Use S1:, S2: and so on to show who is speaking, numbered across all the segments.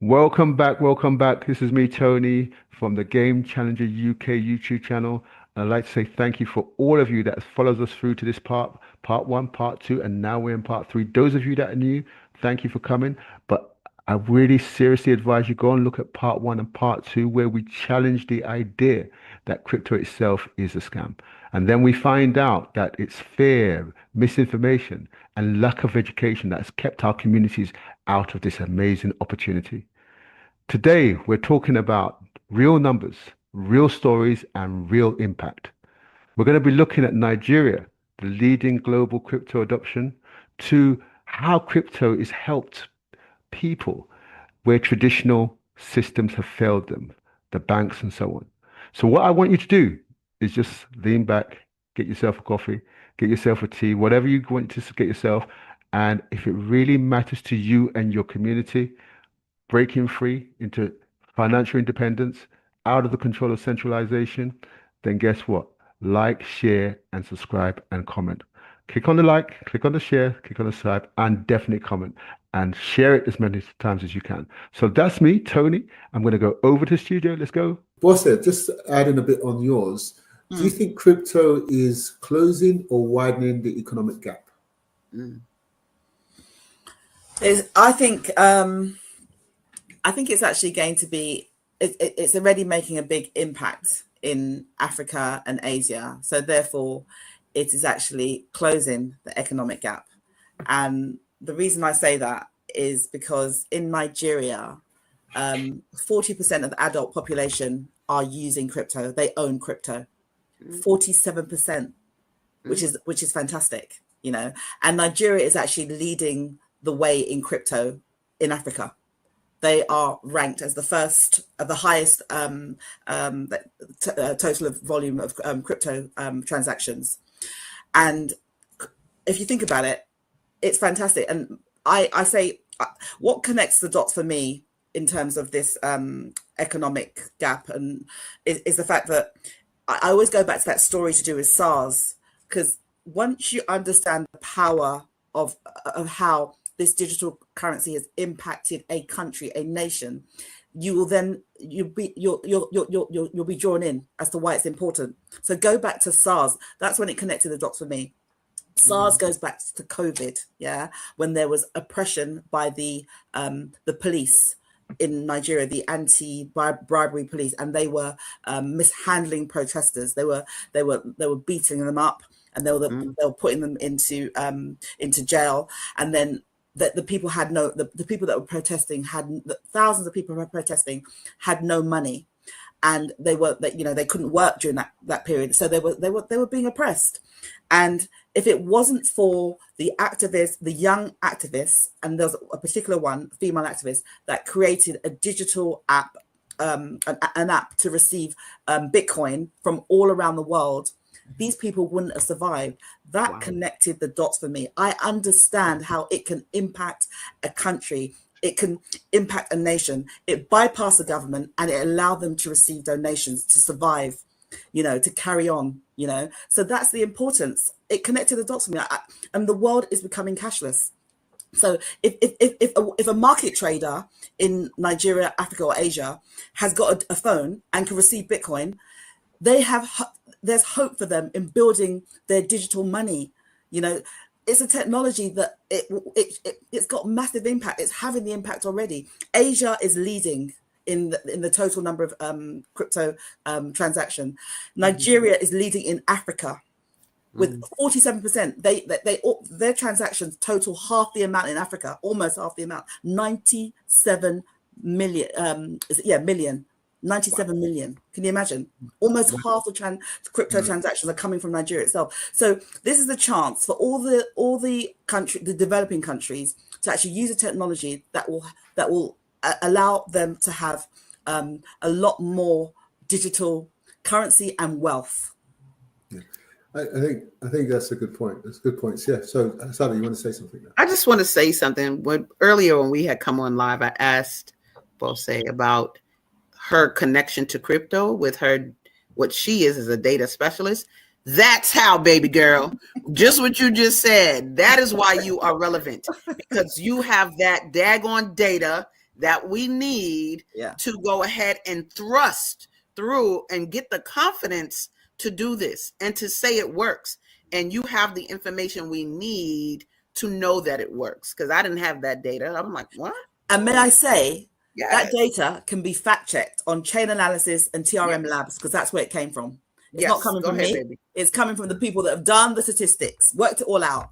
S1: Welcome back, welcome back. This is me, Tony, from the Game Challenger UK YouTube channel. I'd like to say thank you for all of you that follows us through to this part one, part two, and now we're in part three. Those of you that are new, thank you for coming. But I really seriously advise you go and look at part one and part two, where we challenge the idea that crypto itself is a scam. And then we find out that it's fear, misinformation, and lack of education that's kept our communities out of this amazing opportunity. Today, we're talking about real numbers, real stories, and real impact. We're going to be looking at Nigeria, the leading global crypto adoption, to how crypto has helped people where traditional systems have failed them, the banks and so on. So, what I want you to do is just lean back, get yourself a coffee, get yourself a tea, whatever you want to get yourself. And if it really matters to you and your community, breaking free into financial independence, out of the control of centralization, then guess what? Like, share, and subscribe and comment. Click on the like, click on the share, click on the subscribe, and definitely comment and share it as many times as you can. So that's me, Tony. I'm going to go over to the studio. Let's go.
S2: Bose, just adding a bit on yours. Do you think crypto is closing or widening the economic gap?
S3: I think it's actually going to be, it's already making a big impact in Africa and Asia. So therefore, it is actually closing the economic gap. And the reason I say that is because in Nigeria, 40% of the adult population are using crypto. They own crypto. 47%, which is fantastic, you know. And Nigeria is actually leading the way in crypto in Africa. They are ranked as the first of the highest total of volume of crypto transactions. And if you think about it, it's fantastic. And I say what connects the dots for me in terms of this economic gap and is the fact that I always go back to that story to do with SARS, because once you understand the power of how this digital currency has impacted a country, a nation, you will then you'll be drawn in as to why it's important. So go back to SARS. That's when it connected the dots for me. SARS goes back to COVID, yeah, when there was oppression by the police in Nigeria, the anti-bribery police, and they were mishandling protesters. They were beating them up, and they were putting them into jail. And then the people had the people that were protesting thousands of people who were protesting had no money, and they couldn't work during that period. So they were being oppressed. And if it wasn't for the activists, the young activists, and there's a particular one, female activist, that created a digital app, an app to receive Bitcoin from all around the world, these people wouldn't have survived. That connected the dots for me. I understand how it can impact a country. It can impact a nation. It bypassed the government and it allowed them to receive donations to survive, to carry on, So that's the importance. It connected the dots for me. And the world is becoming cashless. So if a market trader in Nigeria, Africa, or Asia has got a phone and can receive Bitcoin, there's hope for them in building their digital money. It's a technology that it's got massive impact. It's having the impact already. Asia is leading in the total number of crypto transaction. Nigeria is leading in Africa with 47%. Their transactions total half the amount in Africa, almost half the amount, 97 million. Million. 97 million. Can you imagine? Almost half the crypto transactions are coming from Nigeria itself. So this is a chance for all the developing countries to actually use a technology that will allow them to have a lot more digital currency and wealth.
S2: Yeah. I think that's a good point. That's good points. Yeah. So Assata, you want to say something now?
S4: I just want to say something. Earlier when we had come on live, I asked Bose about her connection to crypto with what she is as a data specialist. That's how, baby girl. Just what you just said. That is why you are relevant, because you have that daggone data that we need to go ahead and thrust through and get the confidence to do this and to say it works. And you have the information we need to know that it works. Because I didn't have that data. I'm like, what?
S3: And may I say,
S4: Yes.
S3: that data can be fact checked on Chain Analysis and TRM Labs, because that's where it came from. It's not coming from me.
S4: Baby.
S3: It's coming from the people that have done the statistics, worked it all out,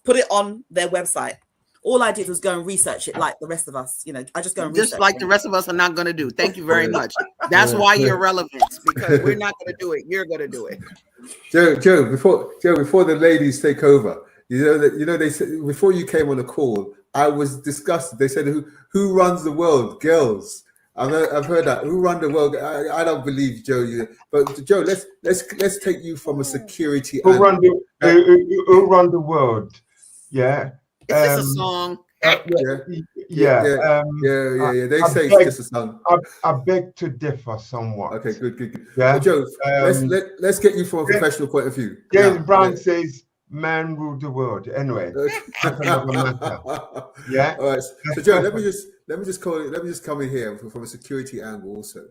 S3: put it on their website. All I did was go and research it like the rest of us. I just go and research
S4: just like
S3: it.
S4: the rest of us are not going to do. Thank you very much. That's why you're relevant, because we're not going to do it. You're going to do it.
S2: Joe, before the ladies take over, they said before you came on the call, I was disgusted. They said, "Who runs the world? Girls." I've heard that. Who run the world? I don't believe Joe. But Joe, let's take you from a security.
S5: Who run the world? Yeah,
S4: it's just a song.
S2: Yeah. They say it's just a song.
S5: I beg to differ somewhat.
S2: Okay, good.
S5: Yeah,
S2: Joe, let's get you from a professional point of view.
S5: James Brown says, "Man rule the world." Anyway, that's another matter. Yeah.
S2: All right. So Joe, let me just come in here from a security angle also.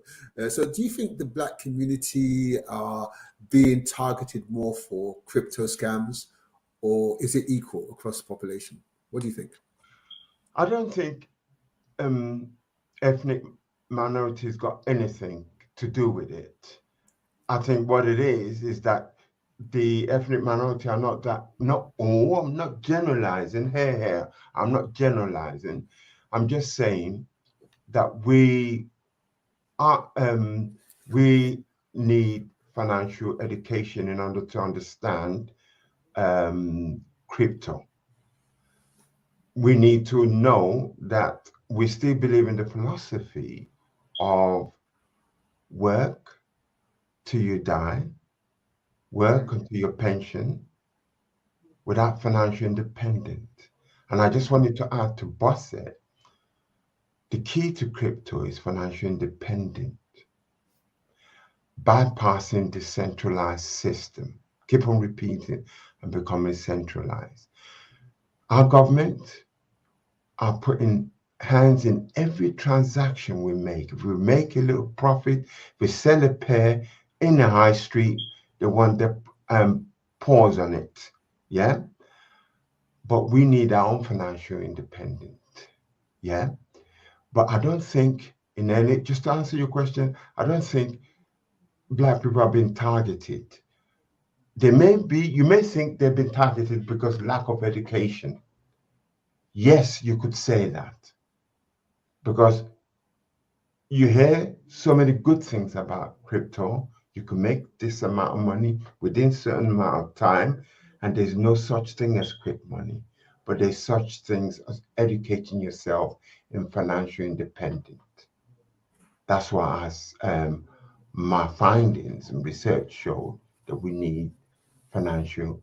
S2: So do you think the Black community are being targeted more for crypto scams, or is it equal across the population? What do you think?
S5: I don't think ethnic minorities got anything to do with it. I think what it is that the ethnic minority are not all. I'm not generalizing. Here. I'm not generalizing. I'm just saying that we need financial education in order to understand crypto. We need to know that we still believe in the philosophy of work till you die, work until your pension, without financial independence. And I just wanted to add to Bose said, the key to crypto is financial independence, bypassing the centralized system. Keep on repeating and becoming centralized. Our government are putting hands in every transaction we make. If we make a little profit, if we sell a pair in the high street, the one that pours on it. Yeah. But we need our own financial independence. Yeah. But I don't think, just to answer your question, I don't think Black people are being targeted. You may think they've been targeted because lack of education. Yes, you could say that, because you hear so many good things about crypto. You can make this amount of money within a certain amount of time, and there's no such thing as quick money, but there's such things as educating yourself in financial independence. That's why my findings and research show that we need financial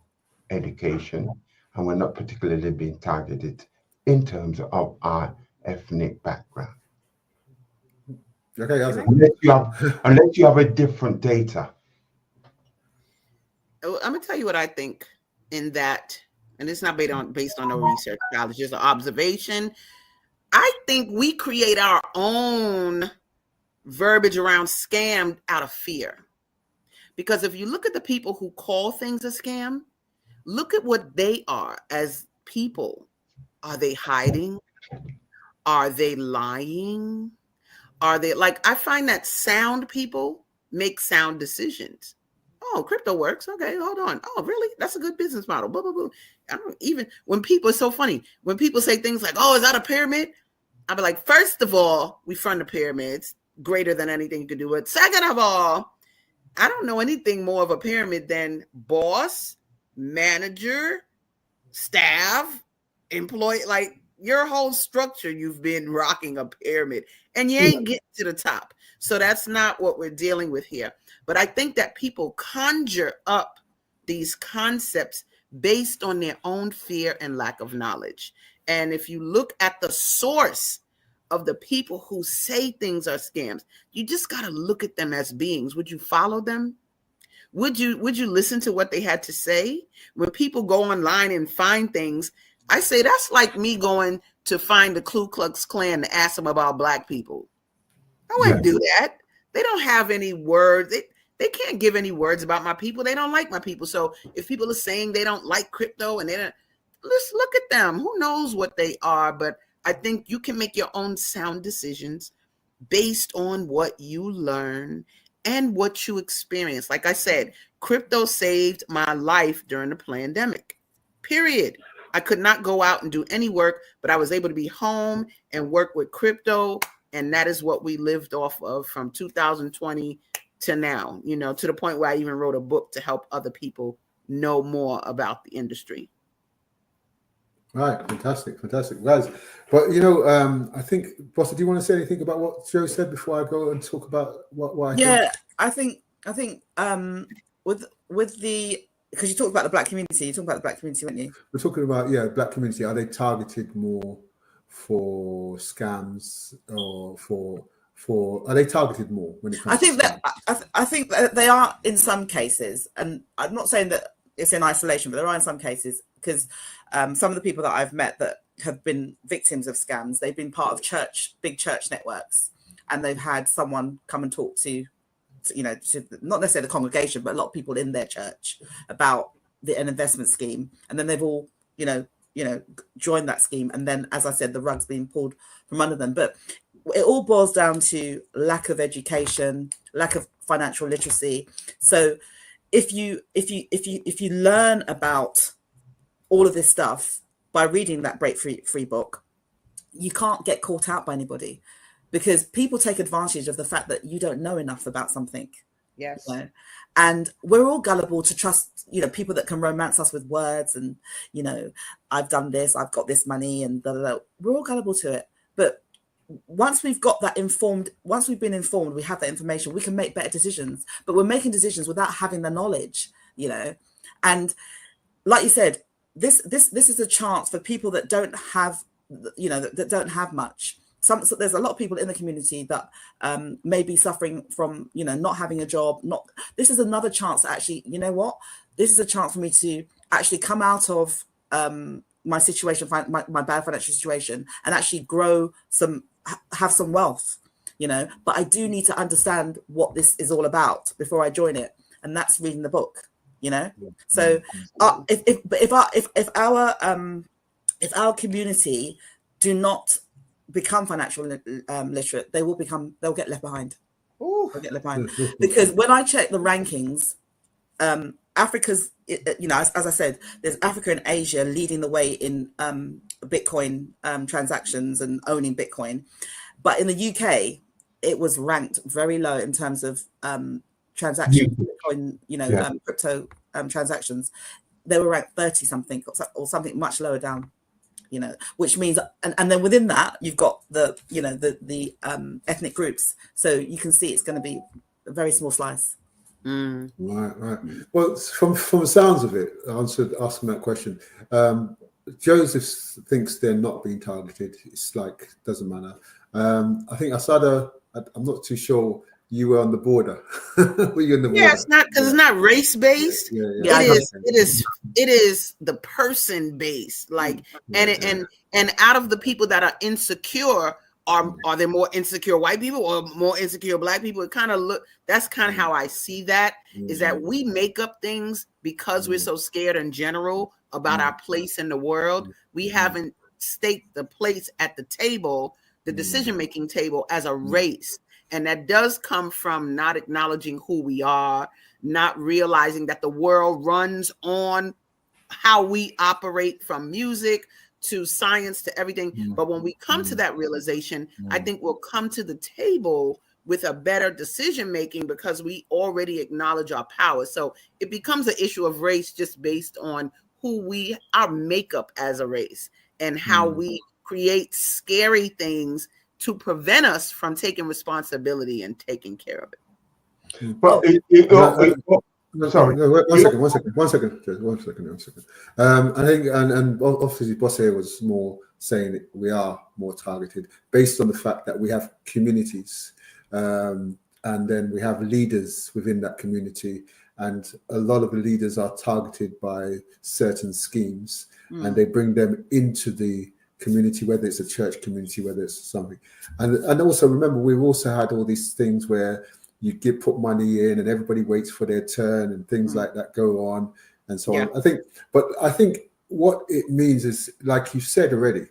S5: education, and we're not particularly being targeted in terms of our ethnic background.
S2: Okay,
S5: unless you have a different data.
S4: I'm gonna tell you what I think in that, and it's not based on no research, it's just an observation. I think we create our own verbiage around scam out of fear. Because if you look at the people who call things a scam, look at what they are as people. Are they hiding? Are they lying? Are they I find that sound people make sound decisions. Oh, crypto works. Okay, hold on. Oh, really? That's a good business model. Blah, blah, blah. I don't even, when people, it's so funny. When people say things like, oh, is that a pyramid? I'll be like, first of all, we fund the pyramids greater than anything you could do it. Second of all, I don't know anything more of a pyramid than boss, manager, staff, employee, your whole structure, you've been rocking a pyramid and you ain't getting to the top. So that's not what we're dealing with here. But I think that people conjure up these concepts based on their own fear and lack of knowledge. And if you look at the source of the people who say things are scams, you just got to look at them as beings. Would you follow them? would you listen to what they had to say? When people go online and find things, I say that's like me going to find the Ku Klux Klan to ask them about Black people. I wouldn't do that. They don't have any words. They can't give any words about my people. They don't like my people. So if people are saying they don't like crypto and they don't, let's look at them. Who knows what they are? But I think you can make your own sound decisions based on what you learn and what you experience. Like I said, crypto saved my life during the pandemic, period. I could not go out and do any work, but I was able to be home and work with crypto. And that is what we lived off of from 2020 to now, you know, to the point where I even wrote a book to help other people know more about the industry.
S2: Right, fantastic, guys. But you know, I think, Bossa, do you want to say anything about what Joe said before I go and talk about what I think?
S3: I think with the, because you talked about the Black community, weren't you?
S2: We're talking about Black community. Are they targeted more for scams or for are they targeted more when it comes?
S3: I think that they are in some cases, and I'm not saying that it's in isolation, but there are in some cases, because some of the people that I've met that have been victims of scams, they've been part of big church networks, and they've had someone come and talk to not necessarily the congregation, but a lot of people in their church about an investment scheme, and then they've all joined that scheme, and then, as I said, the rug's being pulled from under them. But it all boils down to lack of education, lack of financial literacy. So if you learn about all of this stuff by reading that Break Free book, you can't get caught out by anybody, because people take advantage of the fact that you don't know enough about something.
S4: Yes.
S3: You know? And we're all gullible to trust, people that can romance us with words and, I've done this, I've got this money, and blah, blah, blah. We're all gullible to it. But once we've been informed, we have that information, we can make better decisions. But we're making decisions without having the knowledge, And like you said, this is a chance for people that don't have, that don't have much. So there's a lot of people in the community that may be suffering from, not having a job. This is another chance to actually, this is a chance for me to actually come out of my situation, my bad financial situation, and actually have some wealth, But I do need to understand what this is all about before I join it, and that's reading the book, So if our community do not become financial literate, they'll get left behind. They'll get left behind. Because when I check the rankings, Africa's, as I said, there's Africa and Asia leading the way in Bitcoin transactions and owning Bitcoin. But in the UK, it was ranked very low in terms of transactions, Bitcoin, crypto transactions. They were ranked 30 something or something much lower down. Which means, and then within that, you've got the ethnic groups. So you can see it's going to be a very small slice.
S2: Right. Well, from the sounds of it, asking that question, Joseph thinks they're not being targeted. It's like, doesn't matter. I think Assata, I'm not too sure. You were on the border. Were you in the border?
S4: Yeah, it's not, because it's not race based. It is the person based. Like, and out of the people that are insecure, are there more insecure white people or more insecure Black people? It kind of that's kind of how I see that, is that we make up things because we're so scared in general about our place in the world. We haven't staked the place at the table, the decision-making table, as a race. And that does come from not acknowledging who we are, not realizing that the world runs on how we operate, from music to science to everything. But when we come to that realization, I think we'll come to the table with a better decision making, because we already acknowledge our power. So it becomes an issue of race just based on our makeup as a race, and how we create scary things to prevent us from taking responsibility and taking care of it.
S5: But sorry.
S2: One second. I think, and obviously Bosse was more saying that we are more targeted based on the fact that we have communities, and then we have leaders within that community, and a lot of the leaders are targeted by certain schemes, and they bring them into the community, whether it's a church community, whether it's something. And also remember, we've also had all these things where you put money in and everybody waits for their turn and things like that go on and so on. I think what it means is, like you said already,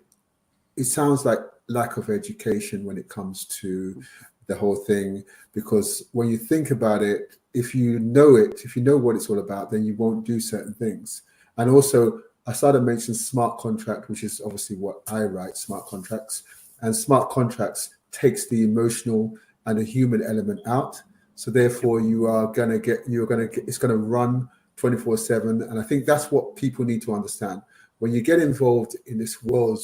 S2: it sounds like lack of education when it comes to the whole thing, because when you think about it, if you know what it's all about, then you won't do certain things. And also, I started to mention smart contract, which is obviously what I write, smart contracts. And smart contracts takes the emotional and the human element out. So therefore, it's going to run 24/7. And I think that's what people need to understand. When you get involved in this world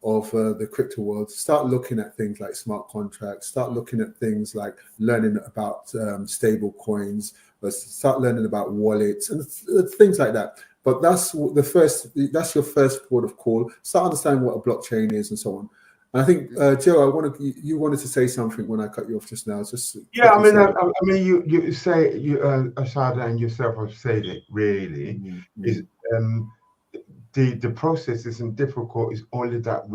S2: of the crypto world, start looking at things like smart contracts, start looking at things like learning about stable coins, start learning about wallets and things like that. But that's your first port of call. Start understanding what a blockchain is and so on. And I think, Joe, you wanted to say something when I cut you off just now.
S5: You say Assata and yourself have said it. Really, is the process isn't difficult. It's only that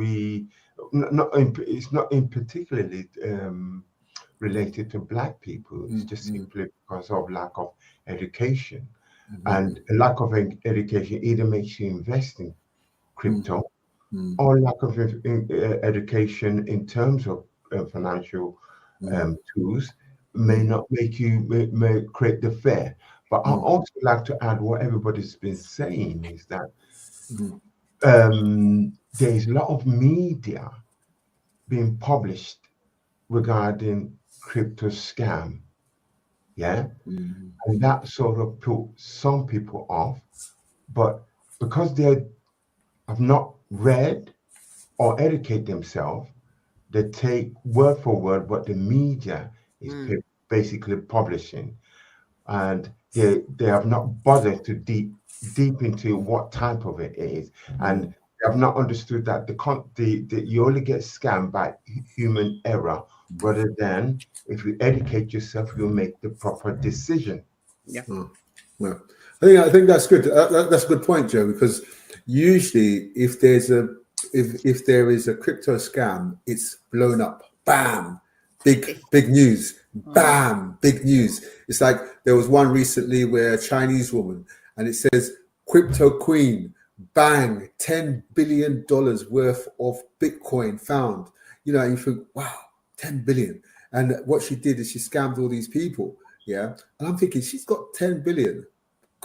S5: it's not in particularly related to Black people. It's just simply because of lack of education. And a lack of education either makes you invest in crypto or lack of education in terms of financial tools may not make you may create the fear. But I also like to add what everybody's been saying is that there's a lot of media being published regarding crypto scam. Yeah. And that sort of put some people off, but because they have not read or educate themselves, they take word for word what the media is basically publishing, and they have not bothered to deep into what type of it is, and they have not understood that you only get scammed by human error, rather than if you educate yourself, you'll make the proper decision.
S3: Yeah.
S2: Well, I think that's good. That's a good point, Joe, because usually if there is a crypto scam, it's blown up. Bam, big news. Bam, big news. It's like there was one recently where a Chinese woman, and it says crypto queen, bang, $10 billion worth of Bitcoin found. And you think, wow, 10 billion. And what she did is she scammed all these people. Yeah. And I'm thinking, she's got 10 billion.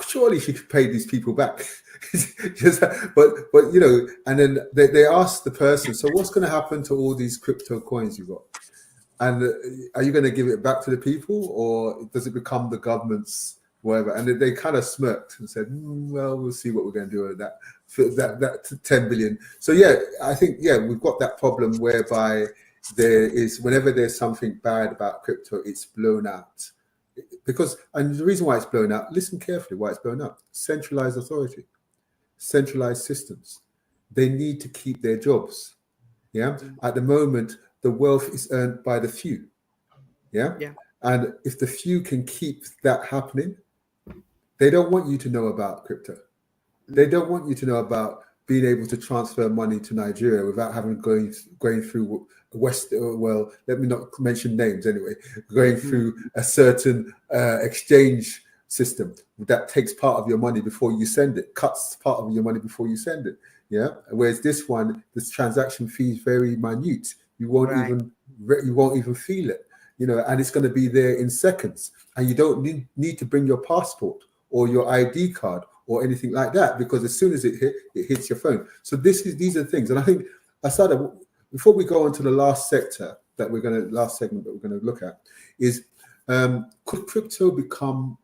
S2: Surely she could pay these people back. but and then they asked the person, so what's going to happen to all these crypto coins you've got? And are you going to give it back to the people, or does it become the government's whatever? And they kind of smirked and said, well, we'll see what we're going to do with that 10 billion. So I think we've got that problem whereby whenever there's something bad about crypto, it's blown out. And the reason why it's blown out, listen carefully why it's blown out. Centralized authority, centralized systems. They need to keep their jobs. Yeah. At the moment, the wealth is earned by the few. Yeah. And if the few can keep that happening, they don't want you to know about crypto. They don't want you to know about being able to transfer money to Nigeria without having going through well, let me not mention names anyway, going through a certain exchange system that takes part of your money before you send it, cuts part of your money before you send it. Yeah. Whereas this transaction fee is very minute. You won't even feel it, and it's going to be there in seconds. And you don't need to bring your passport or your ID card or anything like that, because as soon as it hits your phone. So these are things. And I think, Assata, before we go on to the last segment that we're going to look at, is could crypto become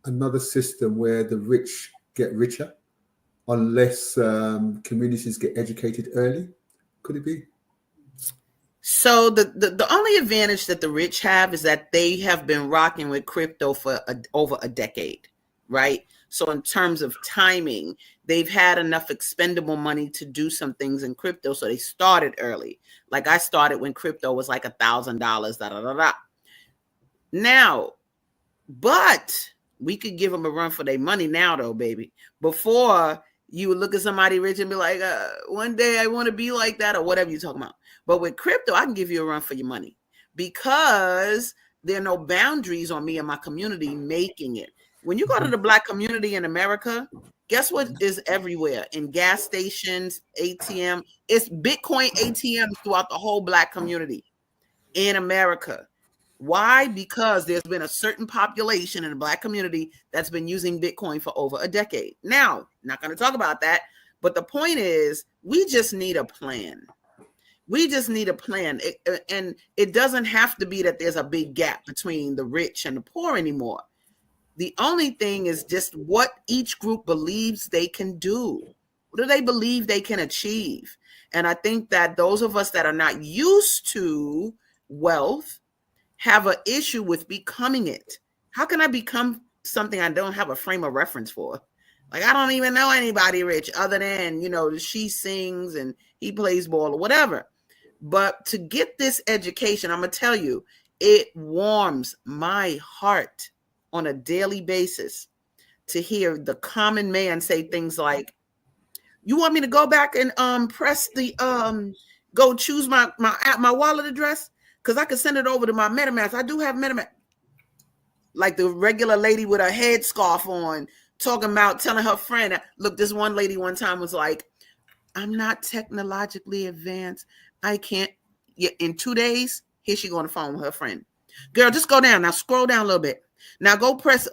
S2: another system where the rich get richer unless communities get educated early? Could it be?
S4: So the only advantage that the rich have is that they have been rocking with crypto for over a decade, right? So in terms of timing, they've had enough expendable money to do some things in crypto. So they started early. Like I started when crypto was like $1,000, Now, but We could give them a run for their money now, though, baby. Before, you would look at somebody rich and be like, one day I want to be like that, or whatever you're talking about. But with crypto, I can give you a run for your money because there are no boundaries on me and my community making it. When you go to the Black community in America, guess what is everywhere? In gas stations, ATM, it's Bitcoin ATMs throughout the whole Black community in America. Why? Because there's been a certain population in the Black community that's been using Bitcoin for over a decade. Now, not going to talk about that, but the point is we just need a plan. We just need a plan. And it doesn't have to be that there's a big gap between the rich and the poor anymore. The only thing is just what each group believes they can do. What do they believe they can achieve? And I think that those of us that are not used to wealth have an issue with becoming it. How can I become something I don't have a frame of reference for? Like, I don't even know anybody rich other than, she sings and he plays ball or whatever. But to get this education, I'm going to tell you, it warms my heart on a daily basis to hear the common man say things like, you want me to go back and press the go choose my wallet address? Because I could send it over to my MetaMask. I do have MetaMask. Like the regular lady with a headscarf on, talking about telling her friend, look, this one lady one time was like, I'm not technologically advanced. I can't. In 2 days, here she go on the phone with her friend. Girl, just go down. Now scroll down a little bit. Now go press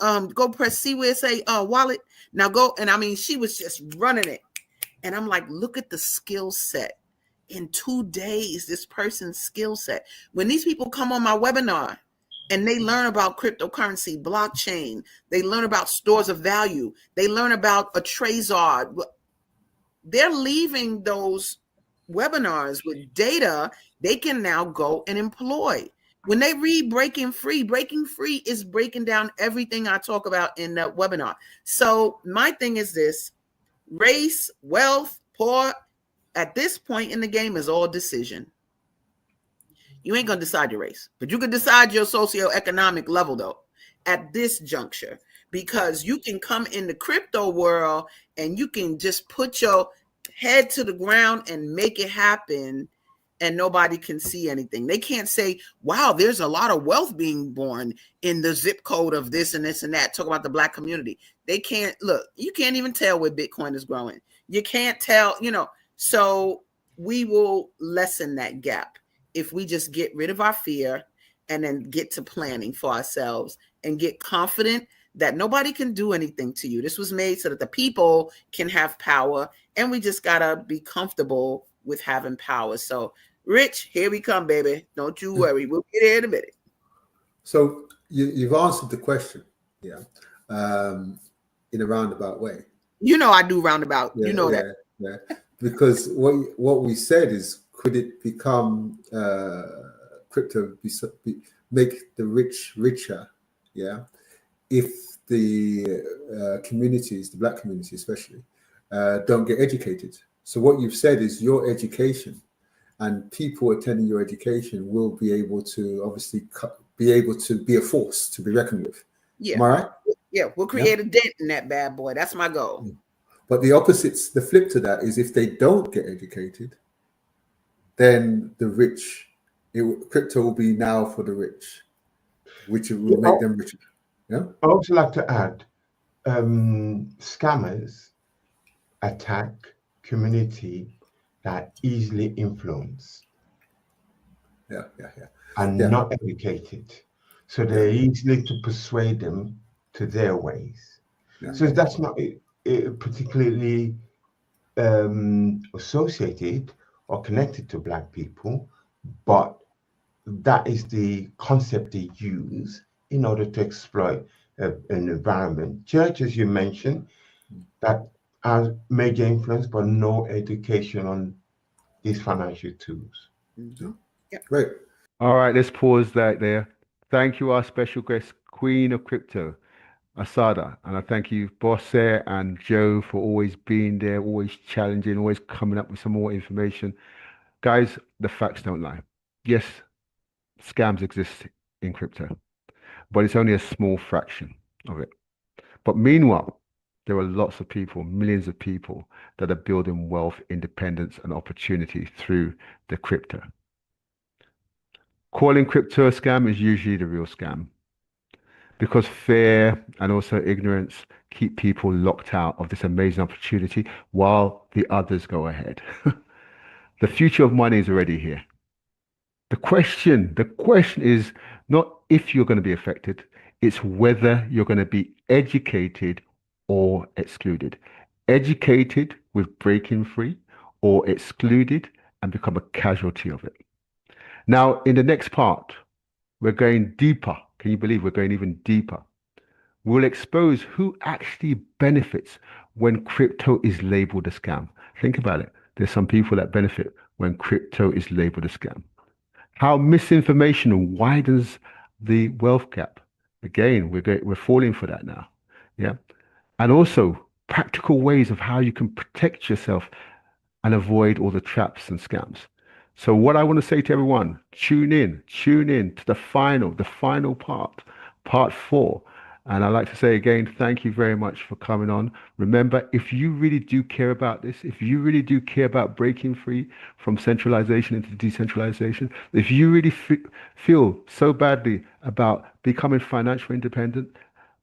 S4: see where it say wallet. Now go. And I mean, she was just running it. And I'm like, look at the skill set. In 2 days, this person's skill set. When these people come on my webinar and they learn about cryptocurrency, blockchain, they learn about stores of value, they learn about a Trezor, they're leaving those webinars with data they can now go and employ. When they read Breaking Free is breaking down everything I talk about in that webinar. So my thing is this: race, wealth, poor, at this point in the game is all decision. You ain't going to decide your race, but you can decide your socioeconomic level, though, at this juncture, because you can come in the crypto world and you can just put your head to the ground and make it happen, and nobody can see anything. They can't say, wow, there's a lot of wealth being born in the zip code of this and this and that. Talk about the Black community. They can't look. You can't even tell where Bitcoin is growing. You can't tell, So we will lessen that gap if we just get rid of our fear and then get to planning for ourselves and get confident that nobody can do anything to you. This was made so that the people can have power, and we just got to be comfortable with having power. So, Rich, here we come, baby. Don't you worry. We'll get here in a minute.
S2: So you've answered the question, in a roundabout way.
S4: I do roundabout.
S2: Yeah,
S4: that.
S2: Yeah. Because what we said is, could it become crypto make the rich richer? Yeah, if the communities, the Black community especially, don't get educated. So what you've said is your education, and people attending your education will be able to obviously be a force to be reckoned with.
S4: Yeah.
S2: Am I right?
S4: Yeah, we'll create a dent in that bad boy. That's my goal.
S2: But the opposites, the flip to that is, if they don't get educated, then the rich, crypto will be now for the rich, which will make them richer. Yeah.
S5: I also like to add, scammers attack community that easily influence.
S2: Yeah.
S5: And not educated. So they're easily to persuade them to their ways. Yeah. So that's not particularly associated or connected to Black people, but that is the concept they use in order to exploit an environment. Church, as you mentioned, that has major influence, but no education on these financial tools.
S2: Mm-hmm. Yeah. Great.
S1: All right, let's pause that there. Thank you, our special guest, Queen of Crypto, Assata. And I thank you, Bose and Joe, for always being there, always challenging, always coming up with some more information. Guys, the facts don't lie. Yes, scams exist in crypto, but it's only a small fraction of it. But meanwhile, there are lots of people, millions of people that are building wealth, independence, and opportunity through the crypto. Calling crypto a scam is usually the real scam because fear and also ignorance keep people locked out of this amazing opportunity while the others go ahead. The future of money is already here. The question is not if you're going to be affected, it's whether you're going to be educated or excluded. Educated with breaking free or excluded and become a casualty of it. Now, in the next part, we're going deeper. Can you believe we're going even deeper? We'll expose who actually benefits when crypto is labeled a scam. Think about it. There's some people that benefit when crypto is labeled a scam. How misinformation widens the wealth gap. Again, we're falling for that now. Yeah. And also practical ways of how you can protect yourself and avoid all the traps and scams. So what I want to say to everyone, tune in to the final part 4. And I'd like to say again, thank you very much for coming on. Remember, if you really do care about this, if you really do care about breaking free from centralization into decentralization, if you really feel so badly about becoming financially independent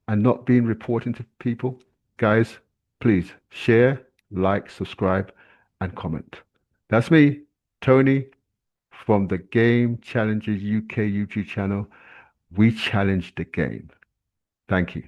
S1: and not being reporting to people, guys, please share, like, subscribe, and comment. That's me, Tony, from the Game Challengers UK YouTube channel. We challenge the game. Thank you.